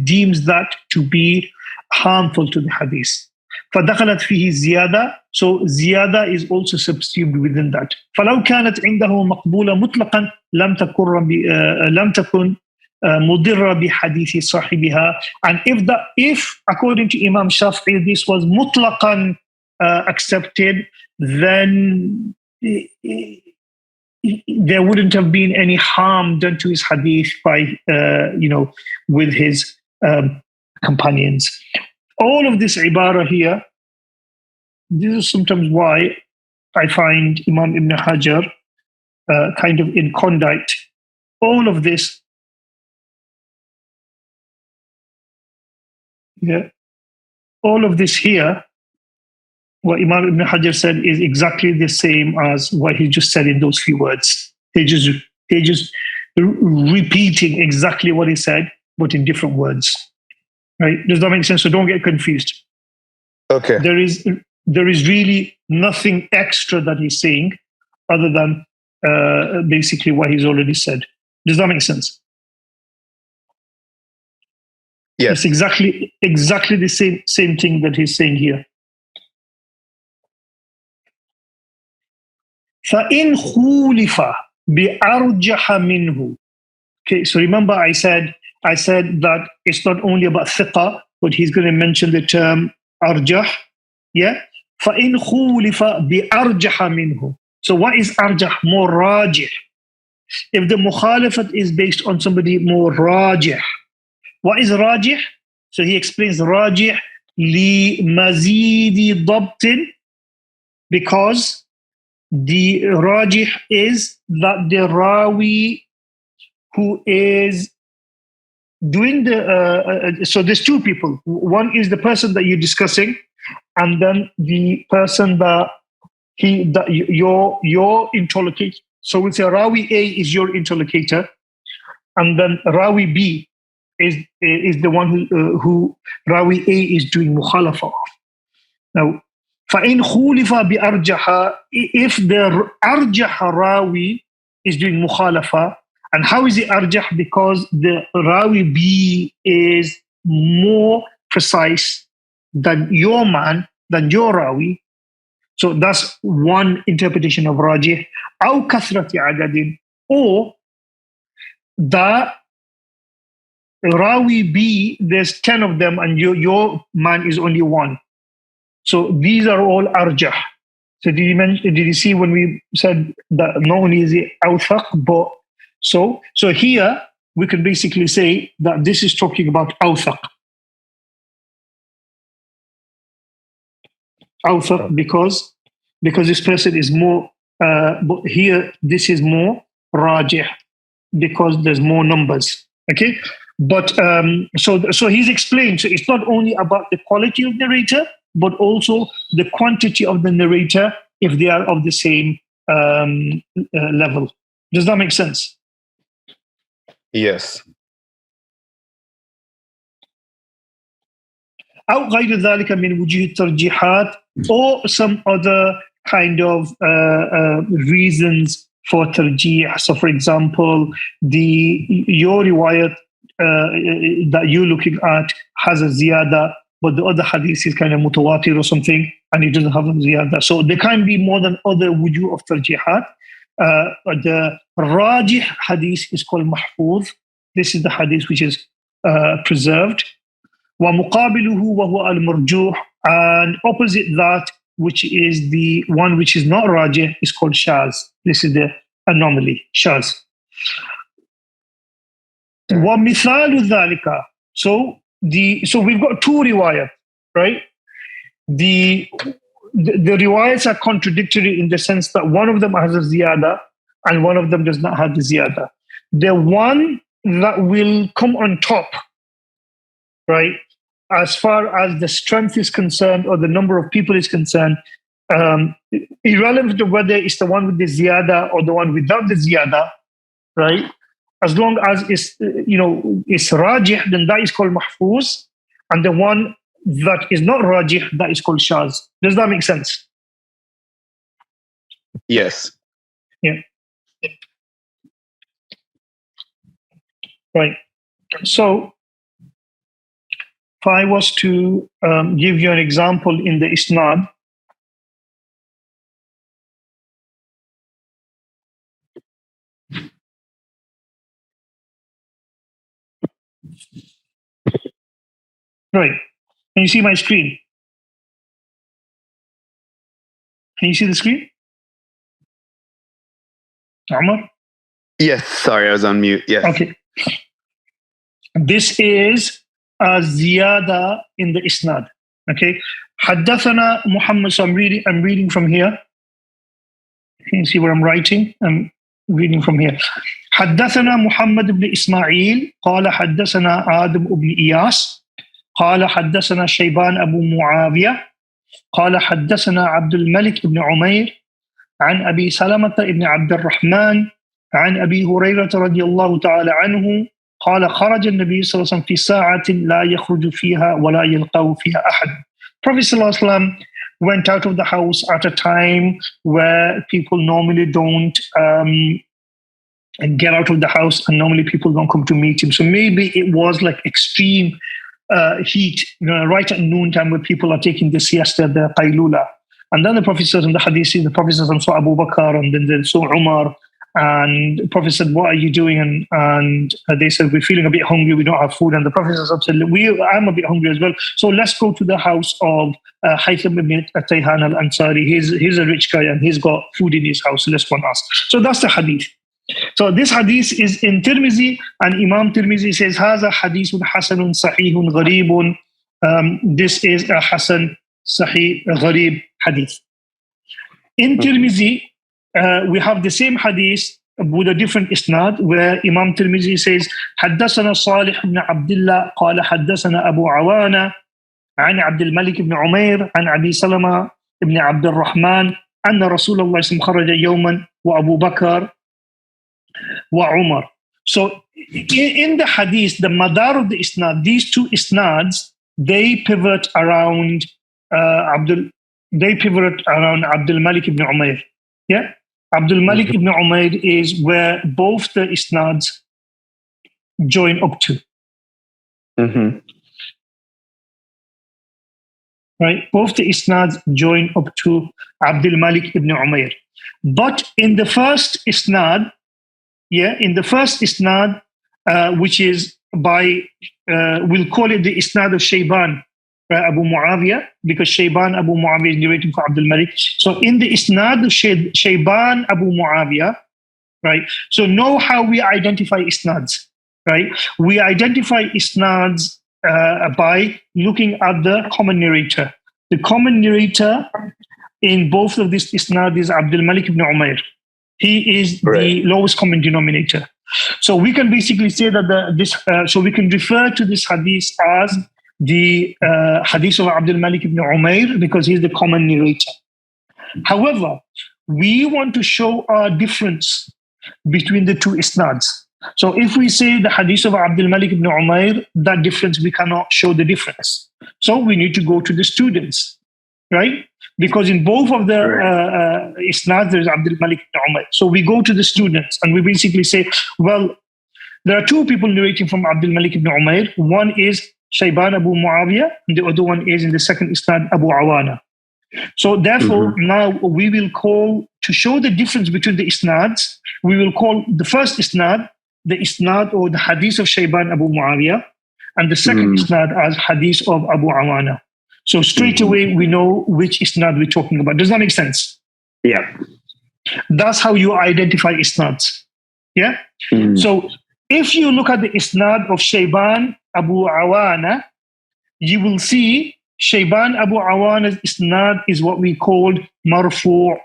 deems that to be harmful to the hadith. فدخلت فيه زيادة. So زيادة is also subsumed within that. فلو كانت عنده مقبولة مطلقا لم تكن مضرة بحديث صاحبها. And if according to Imam Shafi'i this was مطلقا accepted, then there wouldn't have been any harm done to his hadith by with his companions. All of this ibara here, this is sometimes why I find Imam Ibn Hajar kind of incondite. All of this, all of this here, what Imam Ibn Hajar said is exactly the same as what he just said in those few words. They're just repeating exactly what he said, but in different words. Right? Does that make sense? So don't get confused. Okay. There is really nothing extra that he's saying other than basically what he's already said. Does that make sense? Yes. It's exactly the same thing that he's saying here. فَإِنْ خُولِفَ بِأَرْجَحَ مِنْهُ. Okay, so remember I said that it's not only about thiqa, but he's going to mention the term arjah. Yeah? فَإِنْ خُولِفَ بِأَرْجَحَ مِنْهُ. So what is arjah? More rajih. If the mukhalafat is based on somebody more rajih. What is rajih? So he explains rajih li mazidi dabtin, because the rajih is that the rawi who is doing the so there's two people. One is the person that you're discussing, and then the person that your interlocutor. So we'll say rawi A is your interlocutor, and then rawi B is the one who rawi A is doing mukhalafa of. Now, فَإِنْ خُولِفَ بِأَرْجَحَ, if the arjah rawi is doing mukhalafa, and how is it arjah? Because the rawi B is more precise than your man, than your rawi. So that's one interpretation of rajih. أو كثرة عدد, or the rawi B, there's 10 of them and your man is only one. So these are all arjah. So did you see when we said that not only is it awthaq, but so here we can basically say that this is talking about awthaq. Awthaq because this person is more, but here this is more rajih because there's more numbers. Okay, but so he's explained. So it's not only about the quality of narrator, but also the quantity of the narrator if they are of the same level. Does that make sense? Yes. أو غير ذلك من وجوه الترجيحات, or some other kind of reasons for tarjih. So for example, your riwayat that you're looking at has a ziyada, but the other hadith is kind of mutawatir or something, and it doesn't have a ziyada. So there can be more than other wujuh of tarjihat. The rajih hadith is called mahfuz. This is the hadith which is preserved. وَمُقَابِلُهُ وَهُوَ الْمَرْجُوحِ, and opposite that, which is the one which is not rajih, is called shaz. This is the anomaly, shaz. وَمِثَالُ ذَلِكَ. So we've got two riwayat, right? The riwayats are contradictory in the sense that one of them has a ziyada and one of them does not have the ziyada. The one that will come on top, right, as far as the strength is concerned or the number of people is concerned, irrelevant to whether it's the one with the ziyada or the one without the ziyada, right? As long as it's rajih, then that is called mahfuz, and the one that is not rajih, that is called shaz. Does that make sense? Yes. Yeah. Right. So, I was to give you an example in the isnad, right? Can you see my screen? Can you see the screen? Umar? Yes, sorry, I was on mute. Yes. Okay. This is a ziyada in the isnad. Okay. Haddathana Muhammad. So I'm reading from here. Can you see what I'm writing? I'm reading from here. حدثنا محمد بن إسماعيل قال حدثنا آدم بن إياس قال حدثنا شيبان أبو معاوية قال حدثنا عبد الملك بن عمير عن أبي سلمة بن عبد الرحمن عن أبي هريرة رضي الله تعالى عنه قال خرج النبي صلى الله عليه وسلم في ساعة لا يخرج فيها ولا يلقى فيها أحد. Prophet صلى الله عليه وسلم went out of the house at a time where people normally don't get out of the house, and normally people don't come to meet him. So maybe it was like extreme heat, right at noontime where people are taking the siesta, the qaylula. And then the Prophet says in the hadith, the Prophet says, saw Abu Bakr, and then they saw Umar. And the Prophet said, what are you doing? And they said, we're feeling a bit hungry, we don't have food. And the Prophet said, I'm a bit hungry as well. So let's go to the house of Haytham ibn Tayhan al-Ansari. He's a rich guy and he's got food in his house. So let's go and ask. So that's the hadith. So this hadith is in Tirmizi, and Imam Tirmizi says, هذا حديث حسن صحيح غريب. This is a Hasan Sahih Gharib hadith. In Tirmizi, we have the same hadith with a different isnad, where Imam Tirmizi says, حدثنا صالح بن عبد الله قال حدثنا أبو عوانة عن عبد الملك بن عمير عن أبي سلمة بن عبد الرحمن أن رسول الله صلى الله عليه وسلم خرج يوما وأبو بكر وعمر. So in the hadith, the madar of the isnad, these two isnads, they pivot around Abdul Malik ibn Umayr. Yeah, Abdul Malik ibn Umayr is where both the isnads join up to. Mm-hmm. Right, both the isnads join up to Abdul Malik ibn Umayr. But in the first isnad, which is by, we'll call it the isnad of Shayban Abu Muawiyah, because Shayban Abu Muawiyah is narrating for Abdul Malik. So in the isnad of Shayban Abu Muawiyah, right? So know how we identify isnads, right? We identify isnads by looking at the common narrator. The common narrator in both of these isnad is Abdul Malik ibn Umayr. He is the lowest common denominator. So we can basically say that so we can refer to this hadith as the hadith of Abdul Malik ibn Umayr, because he's the common narrator. However, we want to show a difference between the two isnads. So if we say the hadith of Abdul Malik ibn Umayr, that difference, we cannot show the difference. So we need to go to the students, right? Because in both of the isnads, there's Abdul Malik ibn Umayr. So we go to the students and we basically say, well, there are two people narrating from Abdul Malik ibn Umayr. One is Shayban Abu Muawiyah, and the other one is in the second isnad Abu Awana. So therefore, now we will call, to show the difference between the isnads, we will call the first isnad the isnad or the hadith of Shayban Abu Muawiyah, and the second isnad as hadith of Abu Awana. So straight away, we know which isnad we're talking about. Does that make sense? Yeah. That's how you identify isnads. Yeah? So if you look at the isnad of Shayban Abu Awana, you will see Shayban Abu Awana's isnad is what we called marfu'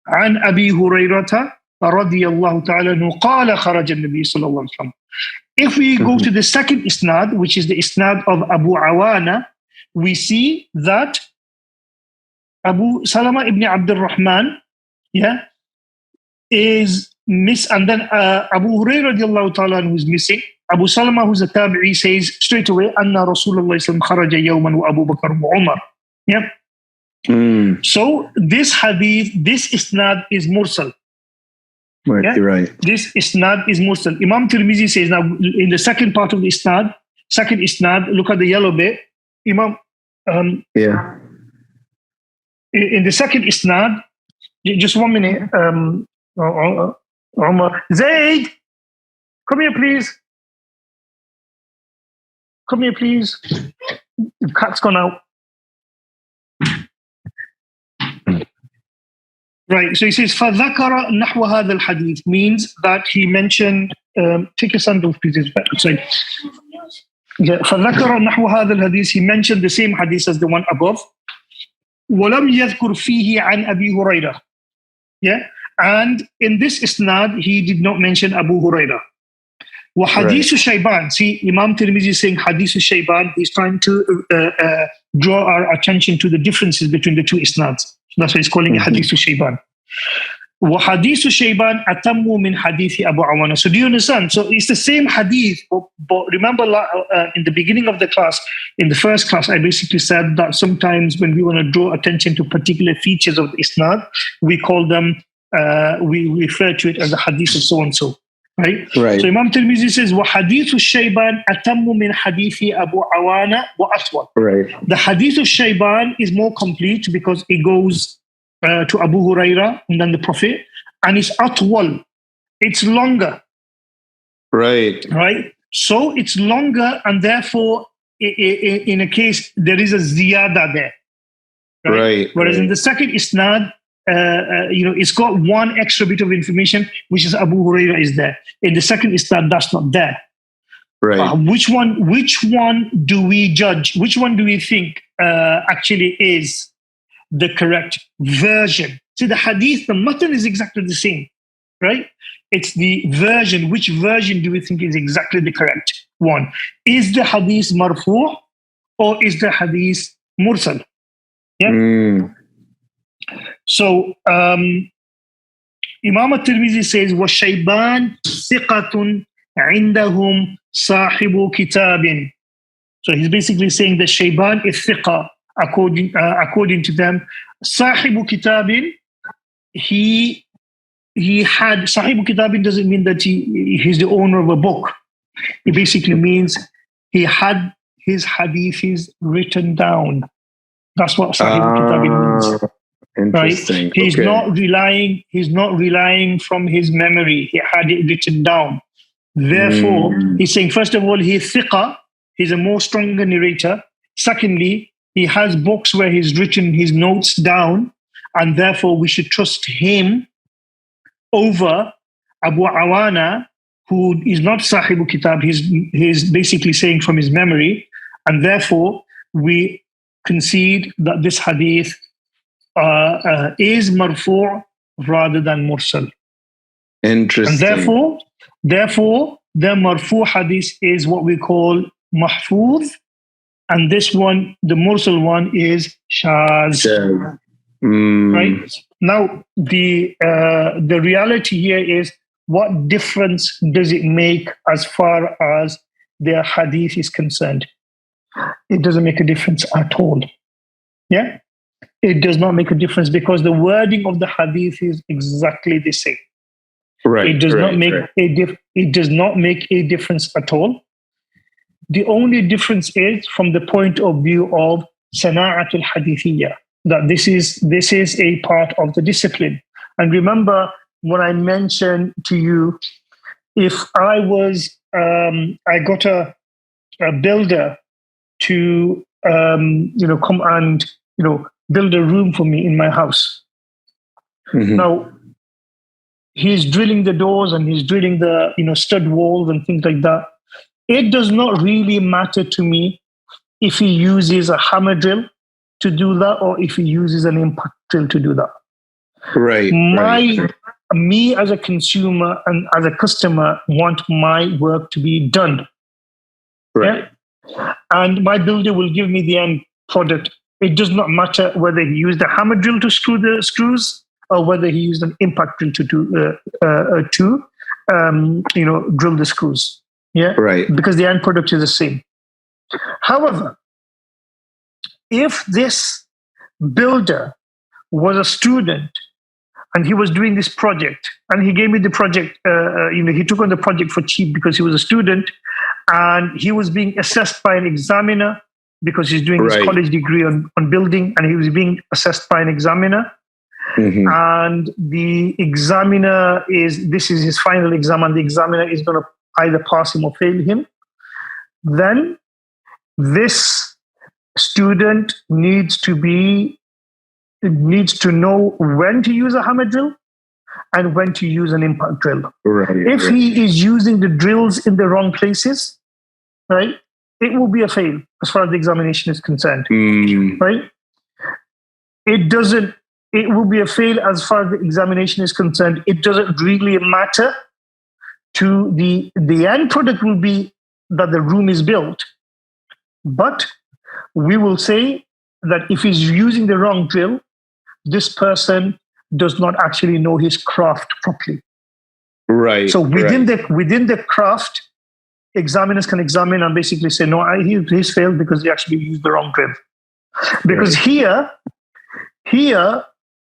an Abi Hurayrata radiyallahu ta'ala anhu qala kharaja an-nabi sallallahu alaihi wasallam. If we go to the second isnad, which is the isnad of Abu Awana, we see that Abu Salama ibn Abdul Rahman, is and then Abu Hurairah radiallahu ta'ala who is missing. Abu Salama, who's a tabi'i, says straight away, Anna Rasulullah sallam kharaja yawman wa Abu Bakr wa Umar. Yeah. So this hadith, this isnad is mursal. Right, you're right. This isnad is mursal. Imam Tirmizi says now in the second part of the isnad, second isnad, look at the yellow bit. Imam, Yeah. in the second isnad, just 1 minute. Umar, Zaid, come here, please. Come here, please. The cat's gone out. Right, so he says, فَذَكَرَ نَحْوَ هَذَا الْحَدِيث means that he mentioned, take your sandals, please. Sorry. Yeah, فَذَكَرَ نَحْوَ هَذَا الْحَدِيث, he mentioned the same hadith as the one above. وَلَمْ يَذْكُرْ فِيهِ عَنْ أَبِي هُرَيْرَةَ. Yeah, and in this isnad, he did not mention Abu Hurairah. وَحَدِيثُ Shayban. See, Imam Tirmidhi is saying Hadith Shayban. He's trying to draw our attention to the differences between the two isnads. That's why he's calling it Hadith Shayban. وَحَدِيثُ Shayban أَتَمُّ مِنْ حَدِيثِ Abu Awana. So do you understand? So it's the same hadith. But remember in the beginning of the class, in the first class, I basically said that sometimes when we want to draw attention to particular features of the isnad, we call them, we refer to it as the hadith of so-and-so. Right? So Imam Tirmidhi says, وَحَدِيثُ Shayban أَتَمُّ مِنْ حَدِيثِ Abu Awana وَأَطْوَلُ. Right. The hadith of Shayban is more complete because it goes to Abu Hurairah and then the Prophet, and it's atwal. It's longer. Right. Right? So it's longer, and therefore, in a case, there is a ziyada there. Right. Whereas in the second isnad, it's got one extra bit of information, which is Abu Hurairah is there. In the second isnad, that's not there. Right. Which one do we judge? Which one do we think actually is the correct version? See, the hadith, the matan is exactly the same, right? It's the version. Which version do we think is exactly the correct one? Is the hadith marfu' or is the hadith mursal? Yeah. So Imam al-Tirmidhi says, وَشَيْبَانْ ثِقَةٌ عِنْدَهُمْ صَاحِبُ كِتَابٍ. So he's basically saying that Shayban is thiqa according to them. صَاحِبُ كِتَابٍ, he had, صَاحِبُ كِتَابٍ doesn't mean that he's the owner of a book. It basically means he had his hadiths written down. That's what صَاحِبُ كِتَابٍ means. Interesting. Right? He's not relying from his memory. He had it written down. Therefore, he's saying, first of all, he's thiqa. He's a more stronger narrator. Secondly, he has books where he's written his notes down, and therefore we should trust him over Abu Awana, who is not Sahibu Kitab. He's basically saying from his memory, and therefore we concede that this hadith is marfu' rather than mursal. Interesting. And therefore, the marfu' hadith is what we call mahfuz, and this one, the mursal one, is shaz. Right? Now, the reality here is, what difference does it make as far as their hadith is concerned? It doesn't make a difference at all. Yeah? It does not make a difference because the wording of the hadith is exactly the same. Right. It does not make a difference at all. The only difference is from the point of view of sana'atul hadithiyya, that this is a part of the discipline. And remember when I mentioned to you, if I was I got a builder to come and build a room for me in my house. Now, he's drilling the doors and he's drilling the stud walls and things like that. It does not really matter to me if he uses a hammer drill to do that or if he uses an impact drill to do that. Right. Me as a consumer and as a customer want my work to be done. Right. Yeah? And my builder will give me the end product. It does not matter whether he used a hammer drill to screw the screws or whether he used an impact drill to drill the screws. Yeah, right. Because the end product is the same. However, if this builder was a student and he was doing this project and he gave me the project, he took on the project for cheap because he was a student, and he was being assessed by an examiner because he's doing his college degree on building, and he was being assessed by an examiner. Mm-hmm. And the examiner this is his final exam, and the examiner is going to either pass him or fail him. Then this student needs to know when to use a hammer drill and when to use an impact drill. If he is using the drills in the wrong places, right, it will be a fail as far as the examination is concerned. Right? It will be a fail as far as the examination is concerned. It doesn't really matter. To the end product will be that the room is built, but we will say that if he's using the wrong drill, this person does not actually know his craft properly. Right. So within the craft, examiners can examine and basically say, no, he's failed because he actually used the wrong drill. Because here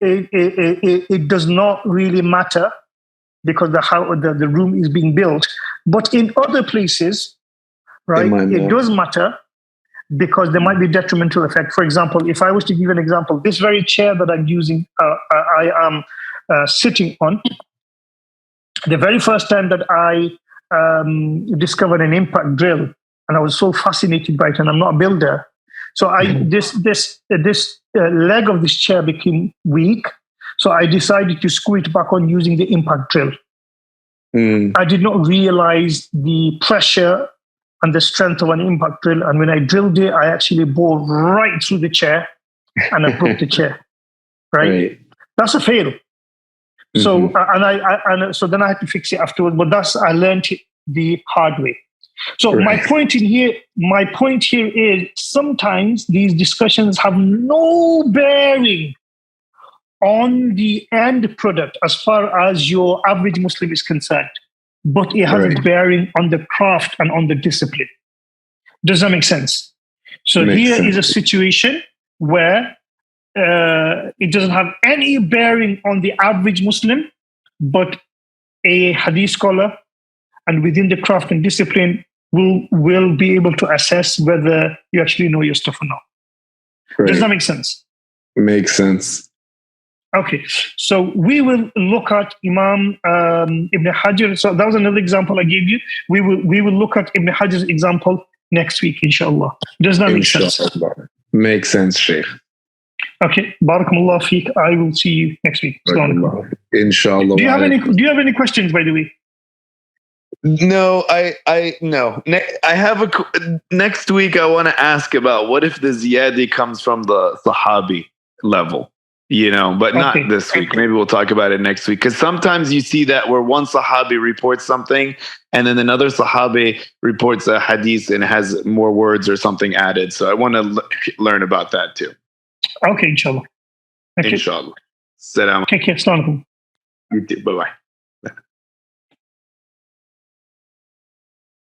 it does not really matter because the room is being built. But in other places, right, it does matter because there might be detrimental effect. For example, if I was to give an example, this very chair that I'm using, I am sitting on, the very first time that I discovered an impact drill, and I was so fascinated by it, and I'm not a builder. So this leg of this chair became weak. So I decided to screw it back on using the impact drill. I did not realize the pressure and the strength of an impact drill. And when I drilled it, I actually bored right through the chair and I broke the chair. Right? That's a fail. So so then I had to fix it afterwards. But I learned it the hard way. So my point here is sometimes these discussions have no bearing on the end product as far as your average Muslim is concerned, but it has a bearing on the craft and on the discipline. Does that make sense? So here is a situation where it doesn't have any bearing on the average Muslim, but a hadith scholar and within the craft and discipline will be able to assess whether you actually know your stuff or not. Does that make sense? Makes sense. Okay, so we will look at Imam Ibn Hajar. So that was another example I gave you. We will look at Ibn Hajar's example next week, inshallah. Does that make sense? Makes sense, Sheikh. Okay, barakallah feek. I will see you next week. Inshallah. Do you have any questions, by the way? No, no. I have next week. I want to ask about what if the ziyadi comes from the Sahabi level, but not this week. Maybe we'll talk about it next week. Because sometimes you see that where one Sahabi reports something and then another Sahabi reports a hadith and has more words or something added. So I want to learn about that too. Okay, inshallah. Inshallah. Salam. Take care. Assalamu alaikum. You too. Bye-bye.